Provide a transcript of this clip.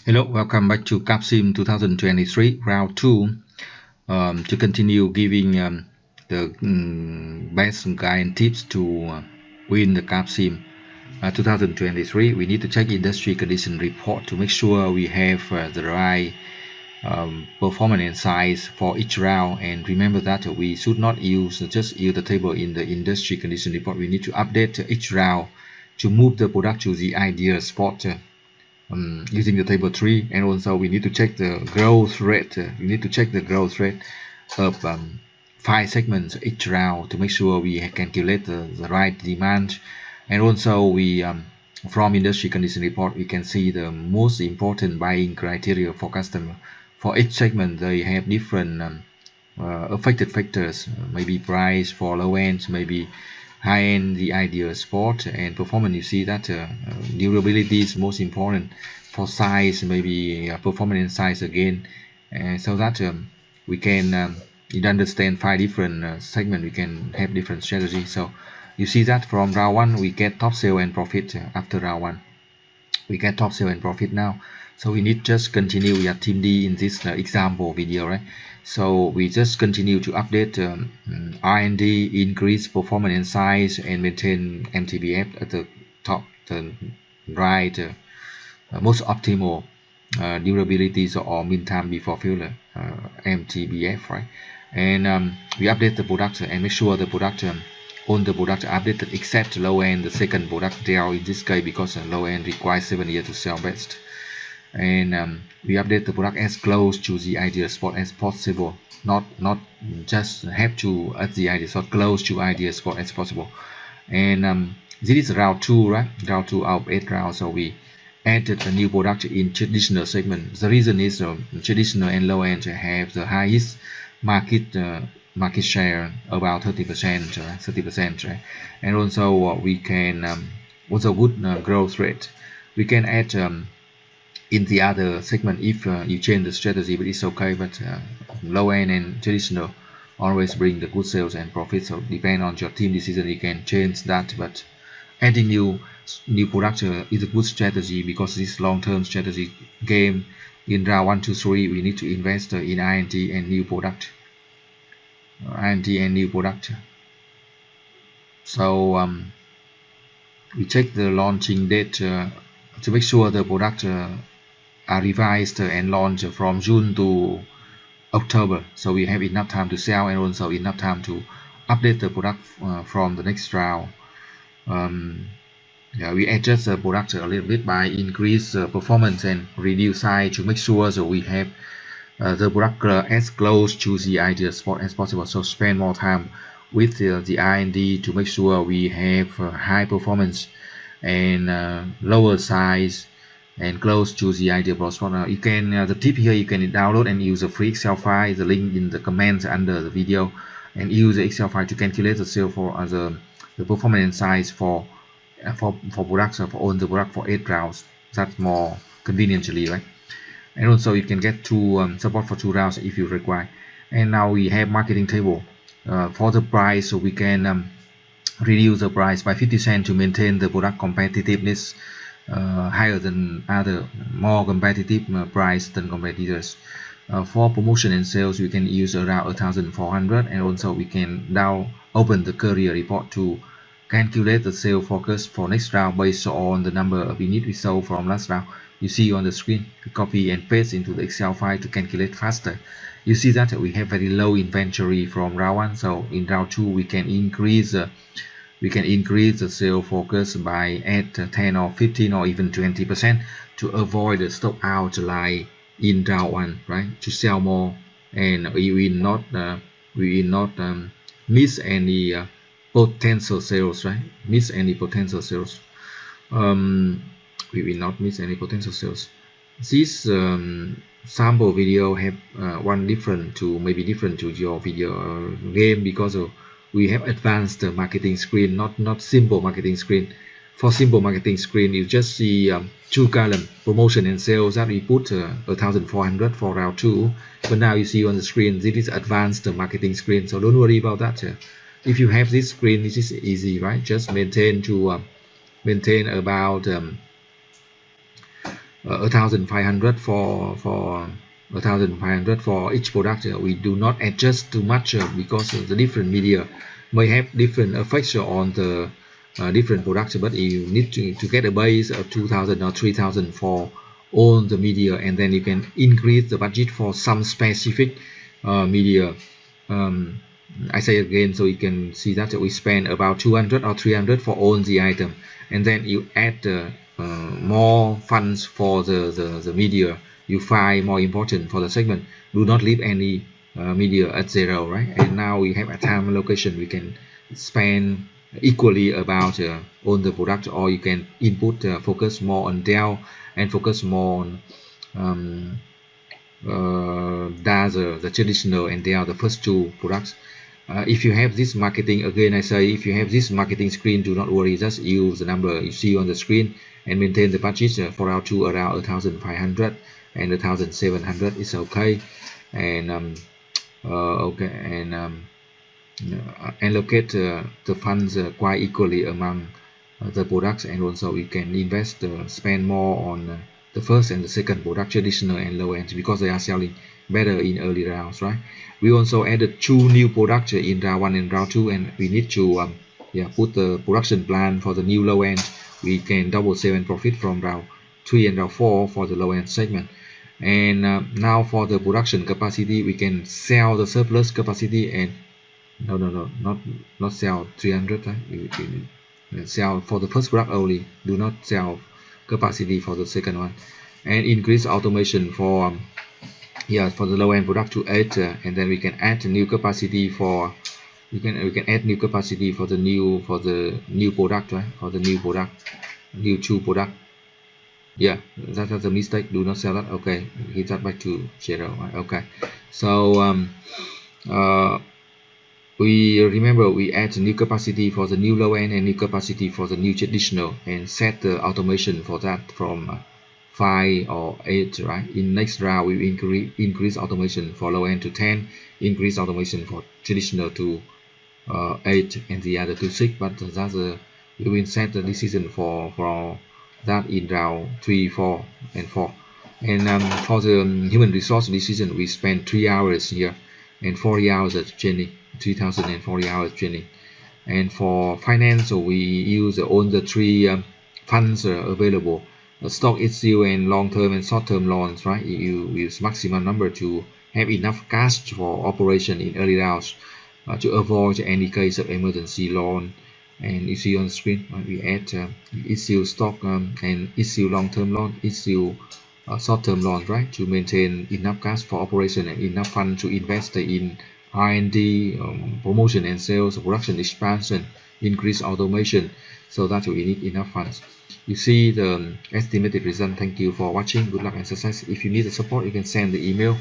Hello, welcome back to CAPSIM 2023 round 2 to continue giving the best guide and tips to win the CAPSIM 2023. We need to check industry condition report to make sure we have the right performance and size for each round, and remember that we should not use the table in the industry condition report. We need to update each round to move the product to the ideal spot using the table 3, and also we need to check the growth rate. We need to check the growth rate of 5 segments each round to make sure we calculate the right demand. And also we from industry condition report we can see the most important buying criteria for customer. For each segment they have different affected factors, maybe price for low end, maybe high end the ideal spot, and performance. You see that durability is most important. For size, maybe performance and size again, so that we can understand 5 different segments. We can have different strategies. So you see that from round 1 we get top sale and profit. After round 1 we get top sale and profit now. So we need just continue. We are team D in this example video, right? So we just continue to update R&D, increase performance and size, and maintain MTBF at the top, the right most optimal durabilities or mean time before failure, MTBF, right? And we update the product and make sure the product all the products are updated except low end, the second product there in this case, because low end requires 7 years to sell best. And we update the product as close to the ideal spot as possible, not just have to at the ideal spot, close to ideal spot as possible. And this is round 2, right? Round 2 out of 8 rounds. So we added a new product in traditional segment. The reason is traditional and low end have the highest market share, about 30%, 30%, right? And also we can also good growth rate. We can add in the other segment if you change the strategy, but it's okay. But low end and traditional always bring the good sales and profit. So depend on your team decision, you can change that. But adding new product is a good strategy, because this long-term strategy game. In round 1, 2, 3 we need to invest in R&D and new product. So we check the launching date to make sure the product are revised and launched from June to October, so we have enough time to sell and also enough time to update the product from the next round. We adjust the product a little bit by increase performance and reduce size to make sure that we have the product as close to the ideal spot as possible. So spend more time with the R&D to make sure we have high performance and lower size and close to the ideal spot. You can the tip here, you can download and use a free Excel file, the link in the comments under the video, and use the Excel file to calculate the sale for the performance and size for products, for all the product for 8 rounds. That's more conveniently, right? And also you can get support for 2 rounds if you require. And now we have marketing table for the price, so we can reduce the price by 50 cents to maintain the product competitiveness higher than other, more competitive price than competitors. For promotion and sales we can use around 1,400, and also we can now open the career report to calculate the sale focus for next round based on the number of units we sold from last round. You see on the screen, we copy and paste into the Excel file to calculate faster. You see that we have very low inventory from round 1, so in round 2 we can increase the sale focus by add 10 or 15 or even 20% to avoid the stock out like in round 1, right? To sell more, and we will not miss any potential sales, right? We will not miss any potential sales. This sample video have different to your video game, because we have advanced marketing screen, not simple marketing screen. For simple marketing screen you just see 2 columns, promotion and sales, that we put 1,400 for round 2. But now you see on the screen this is advanced marketing screen, so don't worry about that. If you have this screen, this is easy, right? Just maintain about 1,500 for 1,500 for each product. We do not adjust too much because the different media may have different effects on the different products, but you need to get a base of 2,000 or 3,000 for all the media, and then you can increase the budget for some specific media. I say again so you can see that we spend about 200 or 300 for all the item, and then you add more funds for the media you find more important for the segment. Do not leave any media at zero, right? And now we have a time allocation. We can spend equally about all the product, or you can input focus more on Dell and focus more on the traditional, and they are the first two products. If you have this marketing, again I say, if you have this marketing screen, do not worry, just use the number you see on the screen and maintain the budget for round 2 around 1,500 and 1,700 is okay. And allocate the funds quite equally among the products, and also we can invest spend more on the first and the second product, traditional and low end, because they are selling better in early rounds, right? We also added 2 new products in round 1 and round 2, and we need to put the production plan for the new low end. We can double save and profit from round 3 and round 4 for the low end segment. And now for the production capacity, we can sell the surplus capacity, and not sell 300, right? We sell for the first product only, do not sell capacity for the second one. And increase automation for for the low end product to 8, and then we can add new capacity for we can add new capacity for the new product, right? For the new 2 product. That's a mistake, do not sell that. Okay, give that back to 0, right? Okay, so we add new capacity for the new low end and new capacity for the new traditional, and set the automation for that from 5 or 8, right? In next round we increase automation for low end to 10, increase automation for traditional to 8, and the other to 6. But that's we will set the decision for that in round 3, 4, and 4. And for the human resource decision, we spend 3 hours here and 40 hours at training, 3,040 hours training. And for finance, so we use all the 3 funds available: stock issue and long-term and short-term loans, right? You use maximum number to have enough cash for operation in early rounds to avoid any case of emergency loan. And you see on the screen, right, we add issue stock and issue long-term loan, issue short-term loan, right, to maintain enough cash for operation and enough fund to invest in R&D, promotion and sales, production expansion, increase automation, so that we need enough funds. You see the estimated result. Thank you for watching. Good luck and success. If you need the support, you can send the email